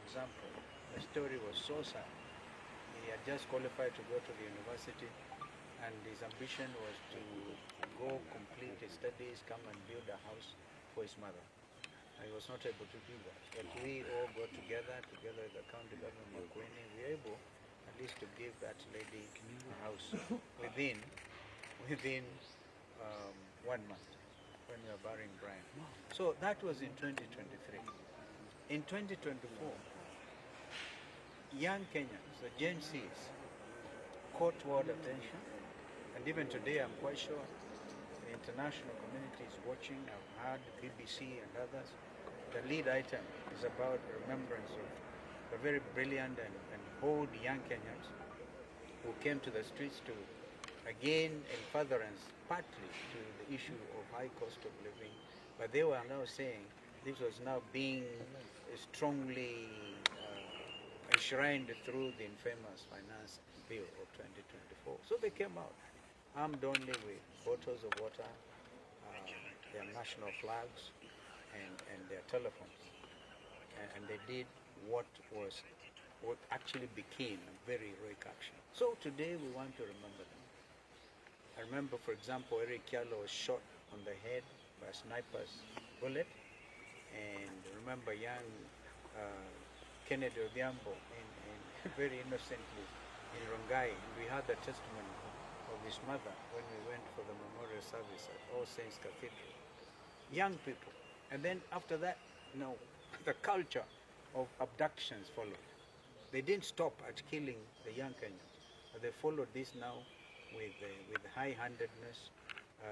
example, the story was so sad. He had just qualified to go to the university, and his ambition was to go complete his studies, come and build a house for his mother. And he was not able to do that. But we all got together with the county government, Makueni, we were able at least to give that lady a house within 1 month when we were burying Brian. So that was in 2023. In 2024, young Kenyans, the Gen Zs, caught world attention, and even today I'm quite sure the international community is watching. I've heard the BBC and others. The lead item is about remembrance of the very brilliant and bold young Kenyans who came to the streets to, again, in furtherance partly to the issue of high cost of living, but they were now saying this was now being strongly enshrined through the infamous finance bill of 2024. So they came out, armed only with bottles of water, their national flags, and their telephones. And they did what actually became a very heroic action. So today we want to remember them. I remember, for example, Eric Kialo was shot on the head by a sniper's bullet, and remember young Kennedy Odhiambo very innocently in Rongai, and we had the testimony of his mother when we went for the memorial service at All Saints Cathedral. Young people. And then after that, the culture of abductions followed. They didn't stop at killing the young Kenyans, but they followed this now with high-handedness.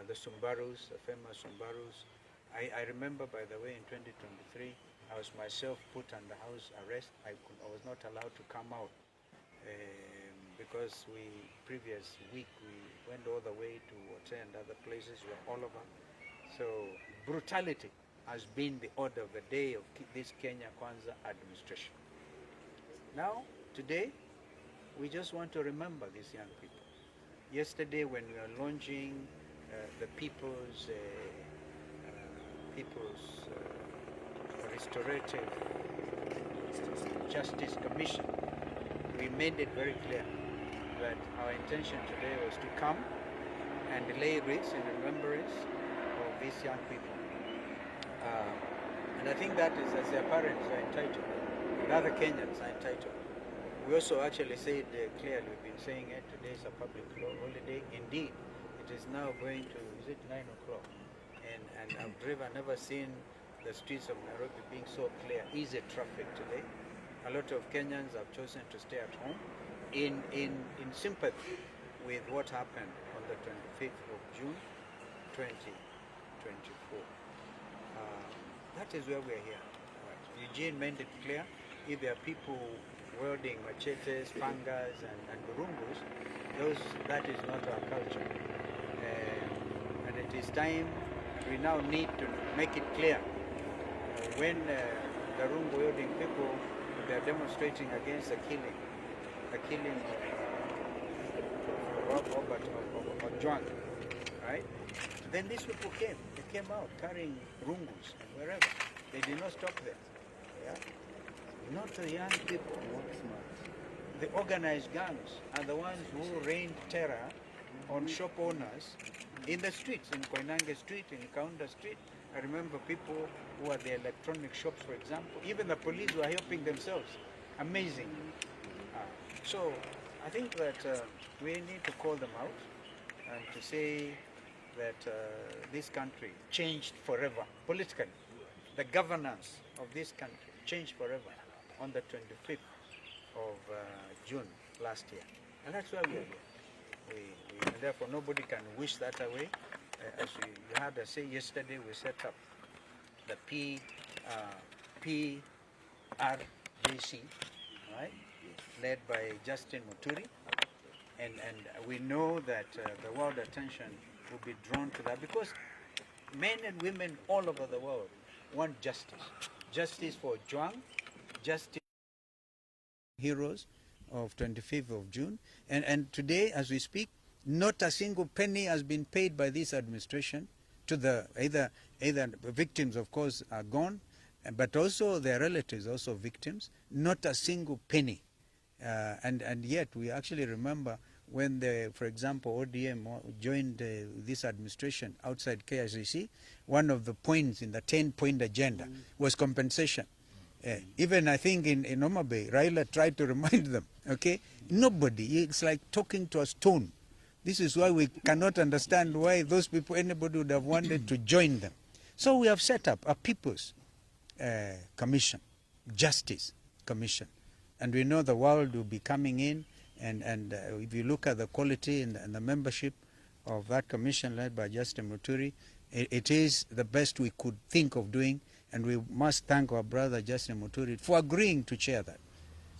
The Sumbarus, the famous Sumbarus. I remember, by the way, in 2023, I was myself put under house arrest. I was not allowed to come out because previous week we went all the way to Wote and other places. We were all over. So brutality has been the order of the day of this Kenya Kwanza administration. Now, today, we just want to remember these young people. Yesterday, when we were launching the People's Restorative Justice Commission, we made it very clear that our intention today was to come and lay wreaths in remembrance of these young people. And I think that is, as their parents are entitled, and other Kenyans are entitled. We also actually said clearly, we've been saying it, today is a public holiday. Indeed, it is now going to, is it 9 o'clock? And I've never seen the streets of Nairobi being so clear. Easy traffic today. A lot of Kenyans have chosen to stay at home in sympathy with what happened on the 25th of June, 2024. That is where we are here. Eugene made it clear, if there are people wielding machetes, pangas, and burungus, that is not our culture. And it is time, we now need to make it clear. When the rungu wielding people, they are demonstrating against the killing of Robert Ojwang, right? Then these people came. They came out carrying rungus and wherever. They did not stop there. Yeah? Not the young people. The organized gangs are the ones who rained terror on shop owners in the streets, in Koinange Street, in Kaunda Street. I remember people who are the electronic shops, for example. Even the police were helping themselves. Amazing. So I think that we need to call them out and to say that this country changed forever politically. The governance of this country changed forever on the 25th of June last year. And that's why we are here. And therefore nobody can wish that away. As you heard us say yesterday, we set up the PRDC, right, led by Justin Muturi, and we know that the world attention will be drawn to that because men and women all over the world want justice. Justice for Ojwang, justice for heroes of 25th of June. And today, as we speak, not a single penny has been paid by this administration to the either victims, of course, are gone, but also their relatives, also victims, not a single penny. And yet we actually remember when, for example, ODM joined this administration outside KICC, one of the points in the 10-point agenda was compensation. Even I think in Homa Bay, Raila tried to remind them, okay? Nobody, it's like talking to a stone. This is why we cannot understand why those people, anybody would have wanted to join them. So we have set up a People's Commission, Justice Commission. And we know the world will be coming in, and if you look at the quality and the membership of that commission led by Justin Muturi, it is the best we could think of doing, and we must thank our brother Justin Muturi for agreeing to chair that,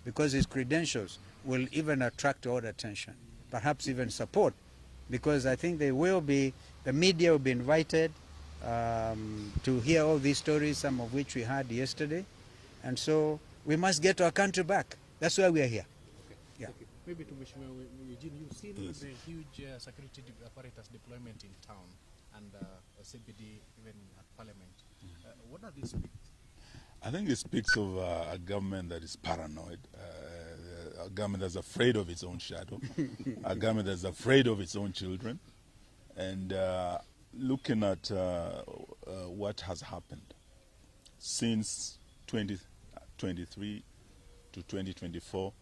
because his credentials will even attract all attention, perhaps even support, because I think the media will be invited to hear all these stories, some of which we heard yesterday, and so we must get our country back. That's why we are here. Okay. Yeah. Okay. Maybe to Mheshimiwa Eugene, you've seen the huge security apparatus deployment in town and CBD, even at Parliament. What does this speak? I think it speaks of a government that is paranoid, a government that's afraid of its own shadow, a government that's afraid of its own children, and looking at what has happened since 2023 to 2024,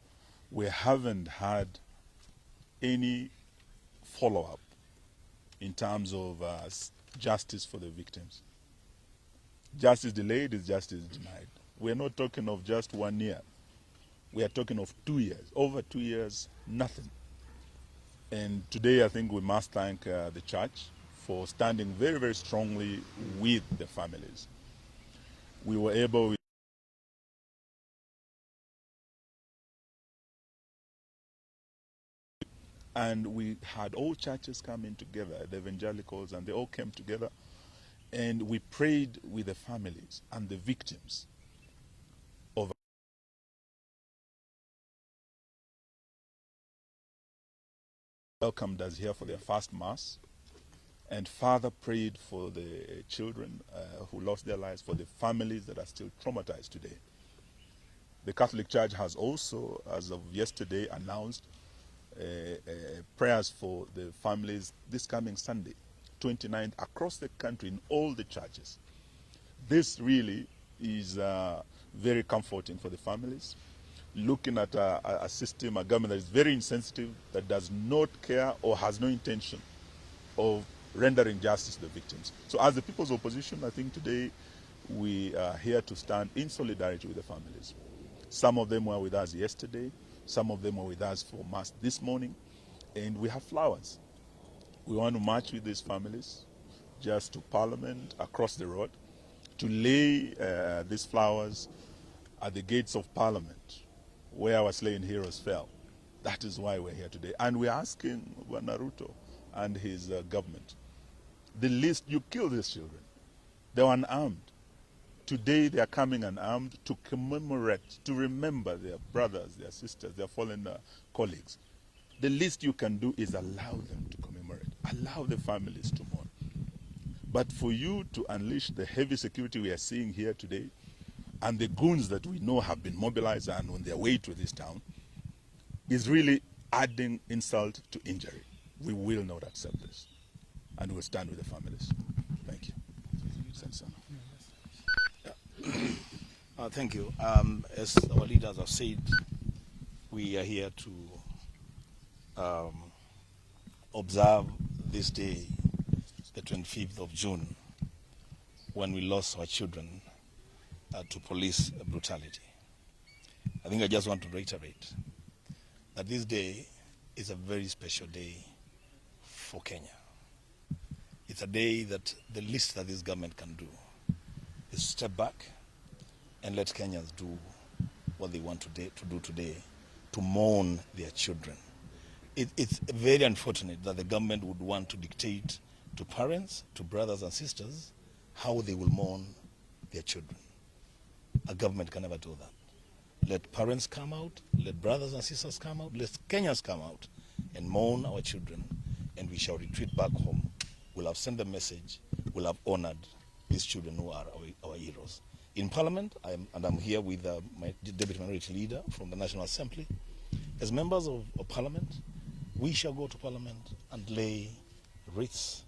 we haven't had any follow-up in terms of justice for the victims. Justice delayed is justice denied. We're not talking of just 1 year. We are talking of 2 years. Over 2 years, nothing. And today I think we must thank the church for standing very, very strongly with the families. We were able and we had all churches coming together, the evangelicals, and they all came together, and we prayed with the families and the victims of welcomed us here for their first mass, and Father prayed for the children who lost their lives, for the families that are still traumatized today. The Catholic Church has also, as of yesterday, announced prayers for the families this coming Sunday, 29th, across the country in all the churches. This really is very comforting for the families. Looking at a system, a government that is very insensitive, that does not care or has no intention of rendering justice to the victims. So as the People's Opposition, I think today we are here to stand in solidarity with the families. Some of them were with us yesterday. Some of them were with us for Mass this morning. And we have flowers. We want to march with these families just to Parliament across the road to lay these flowers at the gates of Parliament where our slain heroes fell. That is why we're here today. And we're asking Naruto and his government, the least, you kill these children. They were unarmed. Today they are coming unarmed to commemorate, to remember their brothers, their sisters, their fallen colleagues. The least you can do is allow them to commemorate, allow the families to mourn. But for you to unleash the heavy security we are seeing here today, and the goons that we know have been mobilized and on their way to this town, is really adding insult to injury. We will not accept this, and we'll stand with the families. Thank you. Thank you. As our leaders have said, we are here to observe this day, the 25th of June, when we lost our children to police brutality. I think I just want to reiterate that this day is a very special day for Kenya. It's a day that the least that this government can do is step back and let Kenyans do what they want to do today, to mourn their children. It's very unfortunate that the government would want to dictate to parents, to brothers and sisters, how they will mourn their children. A government can never do that. Let parents come out, let brothers and sisters come out, let Kenyans come out and mourn our children, and we shall retreat back home. We'll have sent the message, we'll have honored these children who are our heroes. in Parliament, I'm here with my Deputy Minority Leader from the National Assembly. As members of Parliament, we shall go to Parliament and lay wreaths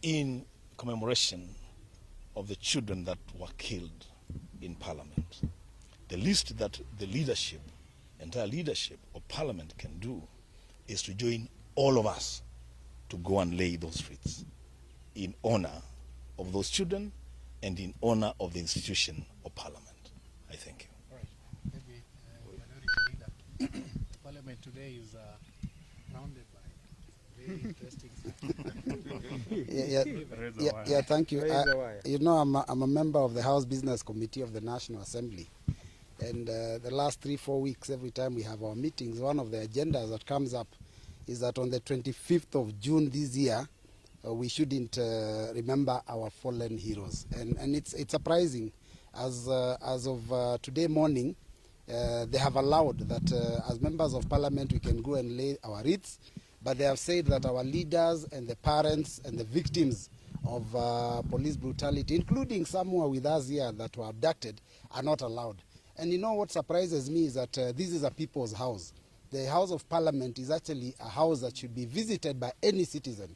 in commemoration of the children that were killed in Parliament. The least that the leadership, entire leadership of Parliament can do is to join all of us to go and lay those wreaths in honor of those children and in honor of the institution of Parliament. I thank you. All right. Maybe Minority Leader. Parliament today is rounded by very interesting. Yeah, thank you. Raise the wire. You know, I'm a member of the House Business Committee of the National Assembly. And the last 3-4 weeks, every time we have our meetings, one of the agendas that comes up is that on the 25th of June this year, we shouldn't remember our fallen heroes. And it's surprising, as of today morning, they have allowed that as members of Parliament we can go and lay our wreaths, but they have said that our leaders and the parents and the victims of police brutality, including some who are with us here that were abducted, are not allowed. And you know what surprises me is that this is a people's house. The House of Parliament is actually a house that should be visited by any citizen.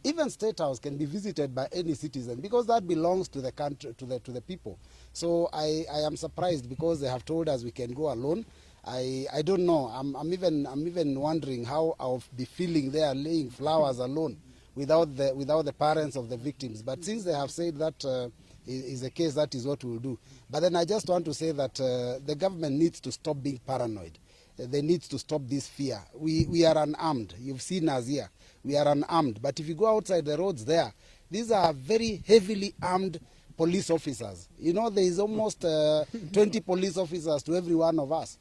Even State House can be visited by any citizen because that belongs to the country, to the people. So I am surprised because they have told us we can go alone. I don't know. I'm even wondering how I'll be feeling there laying flowers alone without the parents of the victims. But since they have said that is the case, that is what we'll do. But then I just want to say that the government needs to stop being paranoid. They need to stop this fear. We are unarmed. You've seen us here. We are unarmed. But if you go outside the roads there, these are very heavily armed police officers. You know, there is almost 20 police officers to every one of us.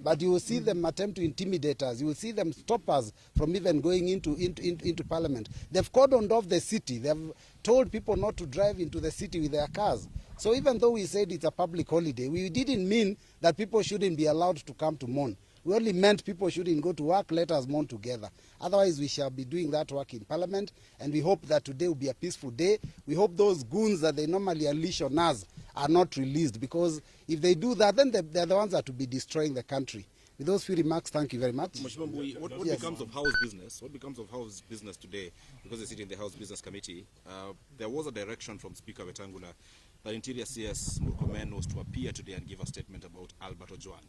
But you will see them attempt to intimidate us. You will see them stop us from even going into Parliament. They've cordoned off the city. They've told people not to drive into the city with their cars. So even though we said it's a public holiday, we didn't mean that people shouldn't be allowed to come to mourn. We only meant people shouldn't go to work, let us mourn together. Otherwise, we shall be doing that work in Parliament, and we hope that today will be a peaceful day. We hope those goons that they normally unleash on us are not released, because if they do that, then they're the ones that will be destroying the country. With those few remarks, thank you very much. Mheshimiwa Mbui, what Yes. becomes of House business? What becomes of House business today? Because they sit in the House Business Committee. There was a direction from Speaker Wetangula that Interior CS Murkomen was to appear today and give a statement about Albert Ojwang.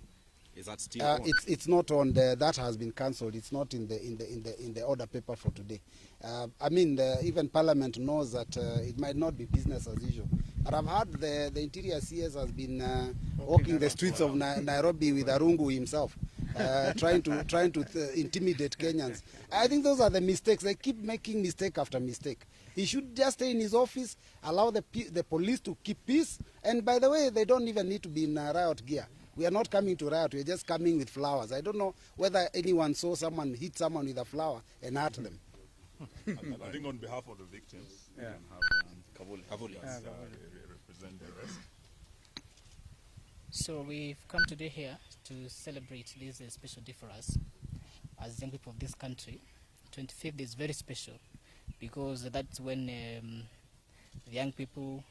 Is that still on? It's not on the, that has been cancelled. It's not in the order paper for today. I mean, even Parliament knows that it might not be business as usual. But I've heard the Interior CS has been walking the streets of Nairobi with Arungu himself, trying to intimidate Kenyans. I think those are the mistakes. They keep making mistake after mistake. He should just stay in his office, allow the police to keep peace. And by the way, they don't even need to be in riot gear. We are not coming to riot. We are just coming with flowers. I don't know whether anyone saw someone hit someone with a flower and hurt them. I think on behalf of the victims, we Yeah. can have Kavuli. represent the rest. So we've come today here to celebrate this special day for us as young people of this country. 25th is very special because that's when the young people,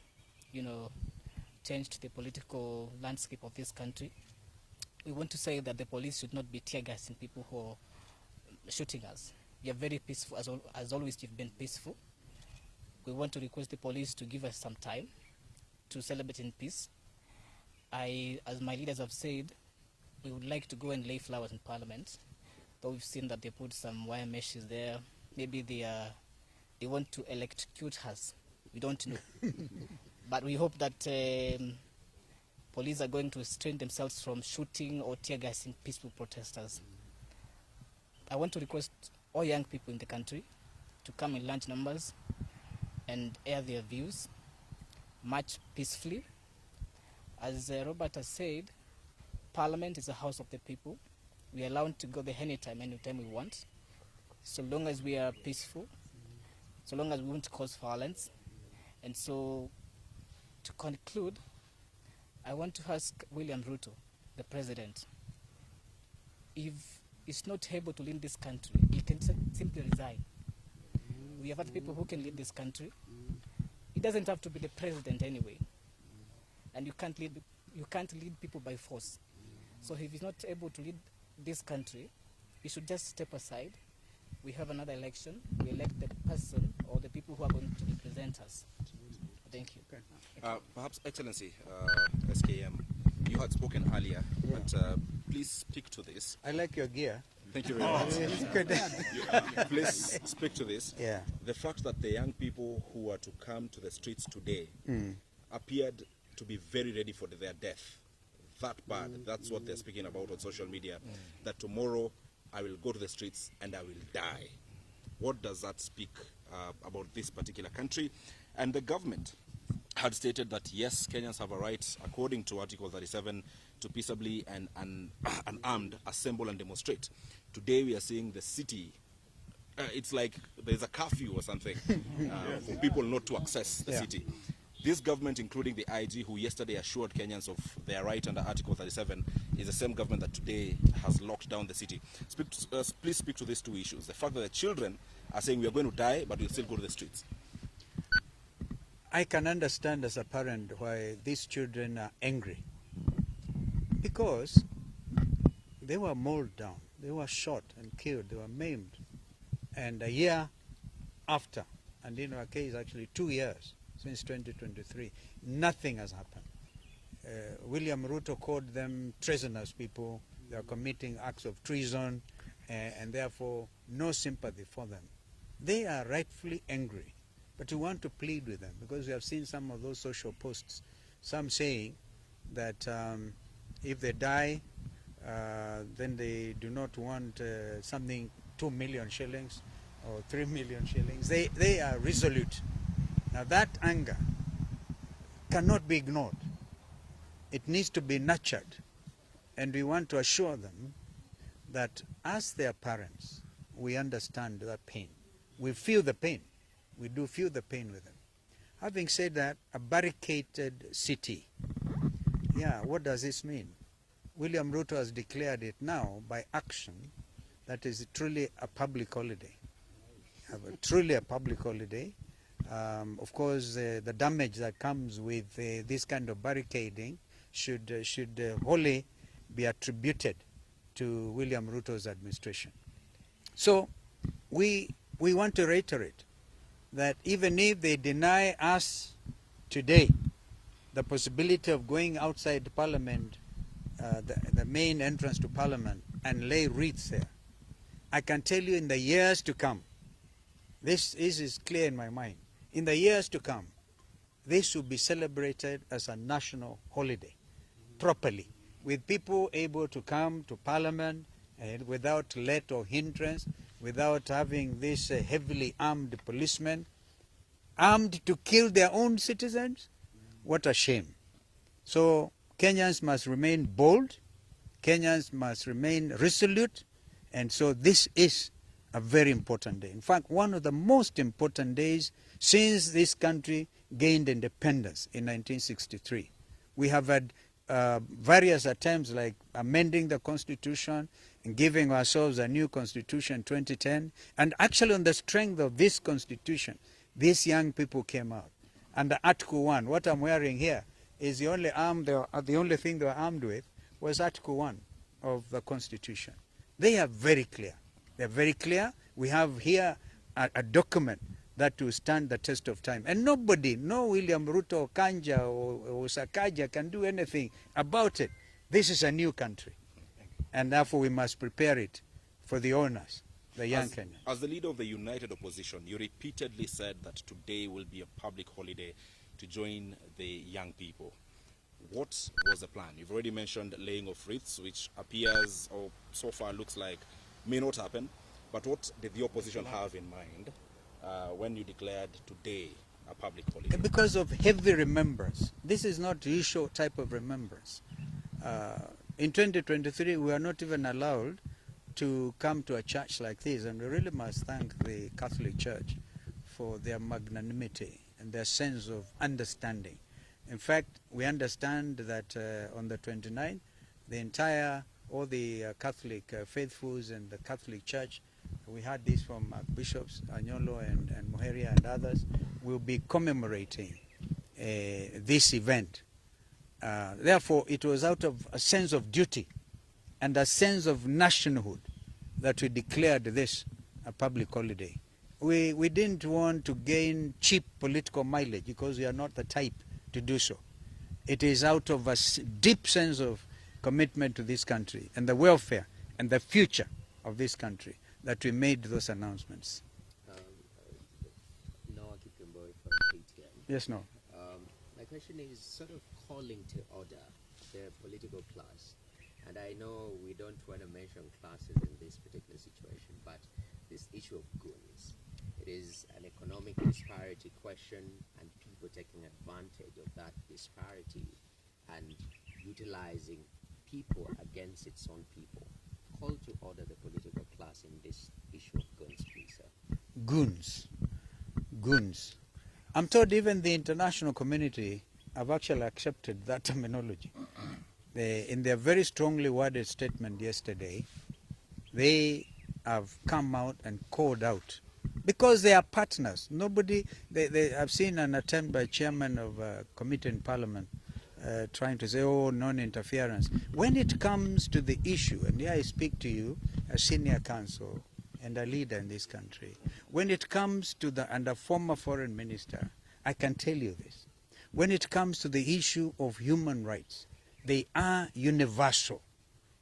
changed the political landscape of this country. We want to say that the police should not be tear gassing people who are shooting us. We are very peaceful, as always you've been peaceful. We want to request the police to give us some time to celebrate in peace. As my leaders have said, we would like to go and lay flowers in Parliament, though we've seen that they put some wire meshes there. Maybe they want to electrocute us. We don't know. But we hope that police are going to restrain themselves from shooting or tear gassing peaceful protesters. I want to request all young people in the country to come in large numbers and air their views, march peacefully. As Robert has said, Parliament is a house of the people. We are allowed to go there anytime we want, so long as we are peaceful, so long as we won't cause violence. And so, to conclude, I want to ask William Ruto, the president, if he's not able to lead this country, he can simply resign. We have other people who can lead this country. He doesn't have to be the president anyway. and you can't lead people by force. So if he's not able to lead this country, he should just step aside. We have another election. We elect the person or the people who are going to represent us. Thank you. Perhaps, Excellency, SKM, you had spoken earlier, but please speak to this. I like your gear. Thank you very much. Please speak to this. Yeah. The fact that the young people who are to come to the streets today appeared to be very ready for their death. That bad. That's what they're speaking about on social media. That tomorrow I will go to the streets and I will die. What does that speak about this particular country? And the government had stated that yes, Kenyans have a right, according to Article 37, to peaceably and unarmed assemble and demonstrate. Today we are seeing the city, it's like there's a curfew or something for people not to access the city. This government, including the IG, who yesterday assured Kenyans of their right under Article 37, is the same government that today has locked down the city. Please speak to these two issues. The fact that the children are saying we are going to die, but we'll still go to the streets. I can understand as a parent why these children are angry. Because they were mauled down, they were shot and killed, they were maimed. And a year after, and in our case actually 2 years, since 2023, nothing has happened. William Ruto called them treasonous people. They are committing acts of treason, and therefore no sympathy for them. They are rightfully angry, but we want to plead with them because we have seen some of those social posts, some saying that if they die, then they do not want something 2 million shillings or 3 million shillings. They are resolute. Now that anger cannot be ignored. It needs to be nurtured. And we want to assure them that as their parents, we understand that pain. We feel the pain. We do feel the pain with them. Having said that, a barricaded city, what does this mean? William Ruto has declared it now by action that is truly a public holiday. Truly a public holiday. Of course, the damage that comes with this kind of barricading should wholly be attributed to William Ruto's administration. So we want to reiterate that even if they deny us today the possibility of going outside Parliament, the main entrance to Parliament, and lay wreaths there, I can tell you in the years to come, this is clear in my mind, in the years to come, this will be celebrated as a national holiday, properly, with people able to come to Parliament and without let or hindrance, without having this heavily armed policemen, armed to kill their own citizens. What a shame. So Kenyans must remain bold, Kenyans must remain resolute, and so this is a very important day. In fact, one of the most important days since this country gained independence in 1963. We have had various attempts like amending the constitution and giving ourselves a new constitution in 2010. And actually on the strength of this constitution, these young people came out. Under Article 1, what I'm wearing here is the only thing they were armed with was Article 1 of the constitution. They are very clear. They're very clear. We have here a document that will stand the test of time. And nobody, no William Ruto, Kanja, or Sakaja can do anything about it. This is a new country. And therefore we must prepare it for the owners, the young Kenyans. As the leader of the United Opposition, you repeatedly said that today will be a public holiday to join the young people. What was the plan? You've already mentioned laying of wreaths, which appears, or so far looks like, may not happen. But what did the opposition have in mind when you declared today a public holiday? Because of heavy remembrance. This is not the usual type of remembrance. In 2023, we are not even allowed to come to a church like this, and we really must thank the Catholic Church for their magnanimity and their sense of understanding. In fact, we understand that on the 29th, all the Catholic faithfuls and the Catholic Church, we had this from Bishops Anyolo and Muheria and others, will be commemorating this event Therefore, it was out of a sense of duty and a sense of nationhood that we declared this a public holiday. We didn't want to gain cheap political mileage because we are not the type to do so. It is out of a deep sense of commitment to this country and the welfare and the future of this country that we made those announcements. Noah Kipkemboi from KTN. Yes, no. My question is sort of calling to order the political class. And I know we don't want to mention classes in this particular situation, but this issue of goons, it is an economic disparity question and people taking advantage of that disparity and utilizing people against its own people. Call to order the political class in this issue of goons, please, sir. Goons. Goons. I'm told even the international community have actually accepted that terminology. In their very strongly worded statement yesterday, they have come out and called out because they are partners. Nobody, I've seen an attempt by chairman of a committee in parliament trying to say, oh, non-interference. When it comes to the issue, and here I speak to you as senior counsel and a leader in this country, when it comes to and a former foreign minister, I can tell you this. When it comes to the issue of human rights, they are universal.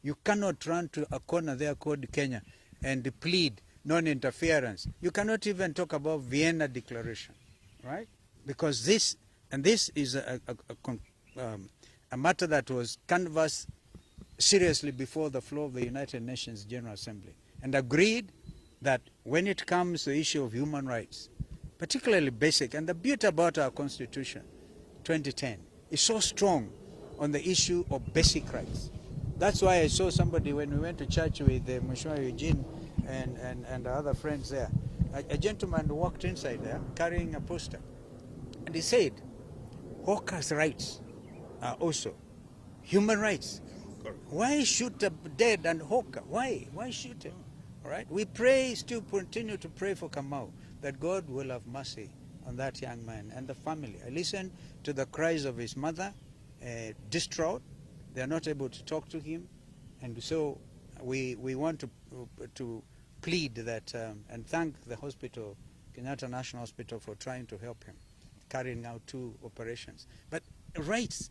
You cannot run to a corner there called Kenya and plead non-interference. You cannot even talk about Vienna Declaration, right? Because this is a matter that was canvassed seriously before the floor of the United Nations General Assembly and agreed that when it comes to the issue of human rights, particularly basic, and the beauty about our Constitution, 2010, is so strong on the issue of basic rights. That's why I saw somebody when we went to church with Mheshimiwa Eugene and the other friends there. A gentleman walked inside there carrying a poster. And he said, hawkers' rights are also human rights. Why shoot a dead and hawker? Why? Why shoot him? All right? We pray, still continue to pray for Kamau, that God will have mercy on that young man and the family. I listened to the cries of his mother, distraught. They are not able to talk to him. And so we want to plead that and thank the hospital, Kenyatta National Hospital, for trying to help him, carrying out 2 operations. But rights.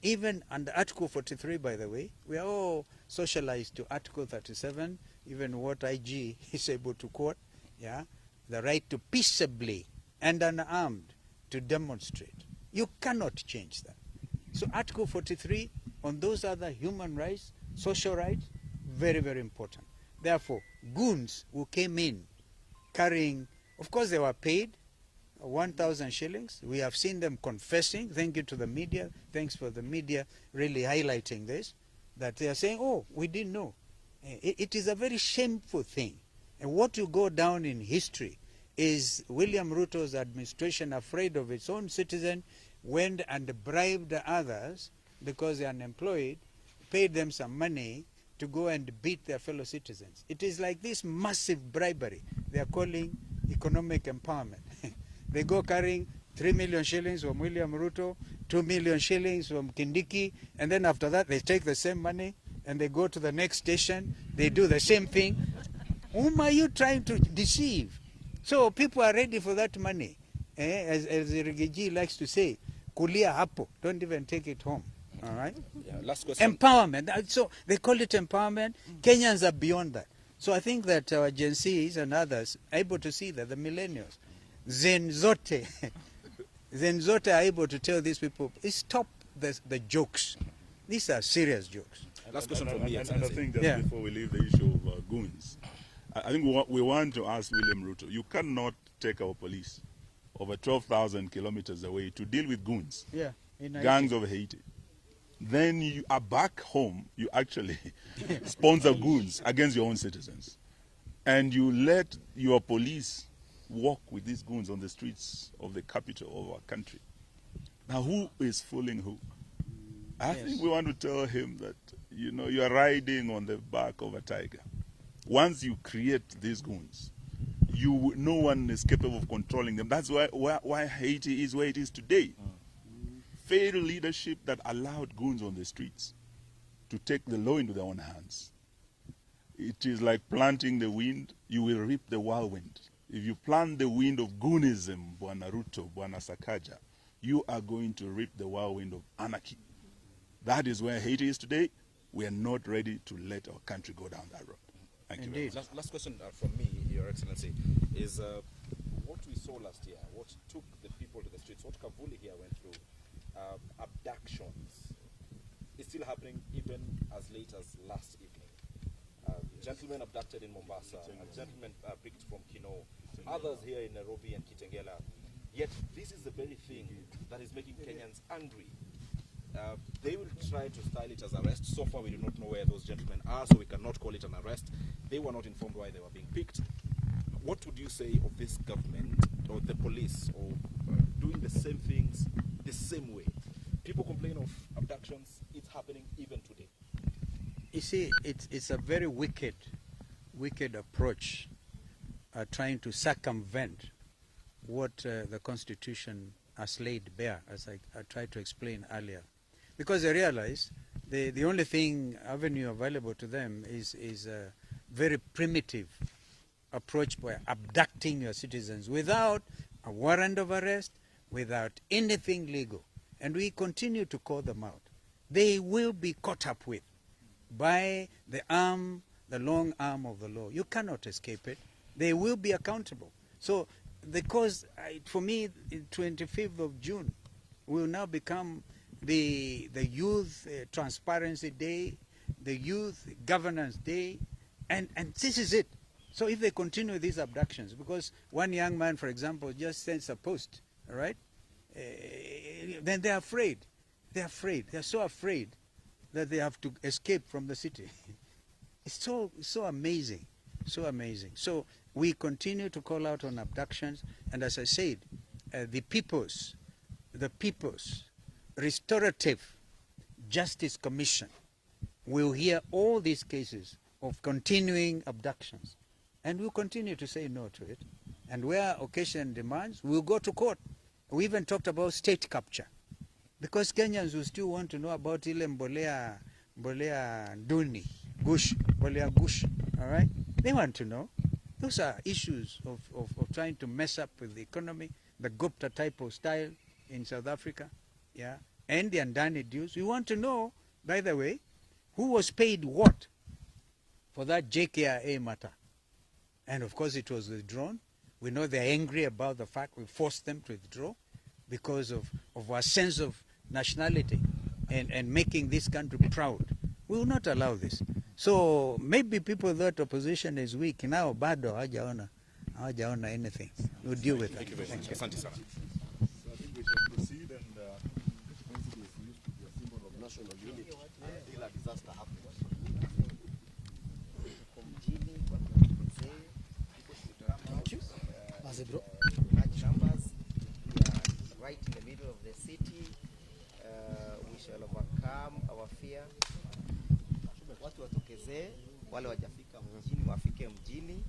Even under Article 43, by the way, we are all socialized to Article 37, even what IG is able to quote, yeah, the right to peaceably and unarmed to demonstrate. You cannot change that. So Article 43 on those other human rights, social rights, very, very important. Therefore, goons who came in carrying, of course they were paid 1,000 shillings. We have seen them confessing. Thank you to the media. Thanks for the media really highlighting this, that they are saying, oh, we didn't know. It is a very shameful thing. And what will go down in history is William Ruto's administration, afraid of its own citizen, went and bribed others because they are unemployed, paid them some money to go and beat their fellow citizens. It is like this massive bribery they are calling economic empowerment. They go carrying 3 million shillings from William Ruto, 2 million shillings from Kindiki, and then after that they take the same money and they go to the next station, they do the same thing. Whom are you trying to deceive? So people are ready for that money. As Rigiji likes to say, kulia hapo, don't even take it home. All right? Yeah, last question. Empowerment. So they call it empowerment. Kenyans are beyond that. So I think that our Gen Zs and others are able to see that, the millennials, Zenzote are able to tell these people, stop the jokes. These are serious jokes. Last question from me. And I think that before we leave the issue of goons, I think we want to ask William Ruto, you cannot take our police over 12,000 kilometers away to deal with goons, gangs of Haiti. Then you are back home, you actually sponsor goons against your own citizens. And you let your police walk with these goons on the streets of the capital of our country. Now, who is fooling who? I think we want to tell him that, you are riding on the back of a tiger. Once you create these goons, no one is capable of controlling them. That's why Haiti is where it is today. failed leadership that allowed goons on the streets to take the law into their own hands. It is like planting the wind, you will reap the whirlwind. If you plant the wind of goonism, Bwana Ruto, Bwana Sakaja, you are going to reap the whirlwind of anarchy. That is where Haiti is today. We are not ready to let our country go down that road. Thank you very much. Last question from me, Your Excellency, is what we saw last year, what took the people to the streets, what Kavuli here went through, abductions, is still happening even as late as last evening. Gentlemen abducted in Mombasa, a gentleman picked from Kino, others here in Nairobi and Kitengela. Yet this is the very thing that is making Kenyans angry. They will try to style it as arrest. So far we do not know where those gentlemen are, so we cannot call it an arrest. They were not informed why they were being picked. What would you say of this government or the police or doing the same things the same way? People complain of abductions. It's happening even today. You see, it's a very wicked approach, trying to circumvent what the Constitution has laid bare, as I tried to explain earlier. Because they realize the only avenue available to them is a very primitive approach by abducting your citizens without a warrant of arrest, without anything legal. And we continue to call them out. They will be caught up with by the long arm of the law. You cannot escape it. They will be accountable. So, because for me, 25th of June will now become the Youth Transparency Day, the Youth Governance Day, and this is it. So if they continue these abductions, because one young man, for example, just sends a post, all right, then they're afraid. They're afraid. They're so afraid that they have to escape from the city. It's so amazing, so amazing. So we continue to call out on abductions, and as I said, the People's Restorative Justice Commission will hear all these cases of continuing abductions, and we'll continue to say no to it. And where occasion demands, we'll go to court. We even talked about state capture, because Kenyans will still want to know about ile mbolea nduni, mbolea gush, all right? They want to know. Those are issues of trying to mess up with the economy, the Gupta type of style in South Africa, yeah, and the Andani dues. We want to know, by the way, who was paid what for that JKIA matter. And of course it was withdrawn. We know they're angry about the fact we forced them to withdraw because of our sense of nationality and making this country proud. We will not allow this. So maybe people thought opposition is weak. Now bado hawajaona anything. We'll deal with it. Thank you very much. Asante sana. So I think we should proceed, and consequences used to be a symbol of national unity until a disaster happens. Large numbers, right in the middle of the city. We shall overcome our fear. Watu watokezee, wale wajafika mjini wafike mjini.